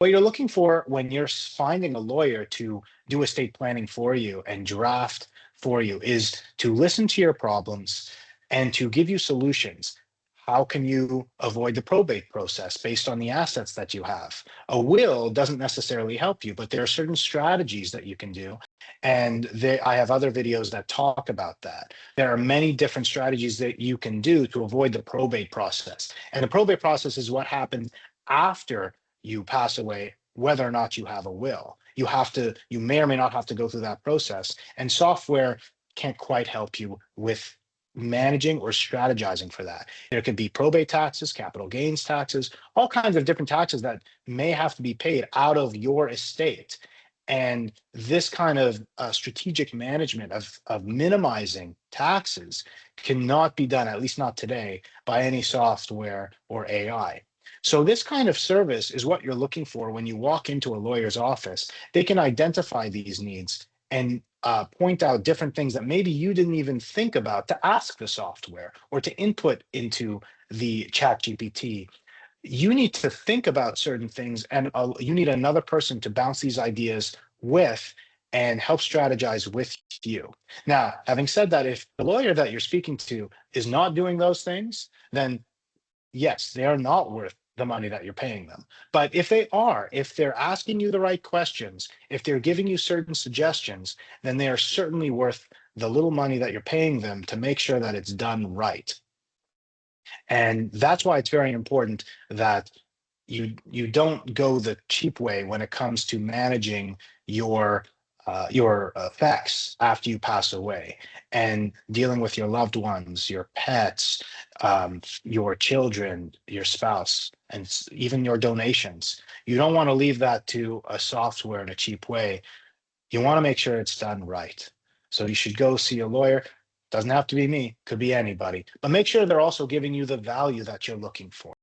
What you're looking for when you're finding a lawyer to do estate planning for you and draft for you is to listen to your problems and to give you solutions. How can you avoid the probate process based on the assets that you have? A will doesn't necessarily help you, but there are certain strategies that you can do. And I have other videos that talk about that. There are many different strategies that you can do to avoid the probate process. And the probate process is what happens after you pass away, whether or not you have a will. You may or may not have to go through that process. And software can't quite help you with managing or strategizing for that. There could be probate taxes, capital gains taxes, all kinds of different taxes that may have to be paid out of your estate. And this kind of strategic management of minimizing taxes cannot be done, at least not today, by any software or AI. So this kind of service is what you're looking for when you walk into a lawyer's office. They can identify these needs and point out different things that maybe you didn't even think about to ask the software or to input into the ChatGPT. You need to think about certain things, and you need another person to bounce these ideas with and help strategize with you. Now, having said that, if the lawyer that you're speaking to is not doing those things, then yes, they are not worth the money that you're paying them. But if they are, if they're asking you the right questions, if they're giving you certain suggestions, then they are certainly worth the little money that you're paying them to make sure that it's done right. And that's why it's very important that you don't go the cheap way when it comes to managing your effects after you pass away and dealing with your loved ones, your pets, your children, your spouse, and even your donations. You don't want to leave that to a software in a cheap way. You want to make sure it's done right. So you should go see a lawyer. Doesn't have to be me, could be anybody, but make sure they're also giving you the value that you're looking for.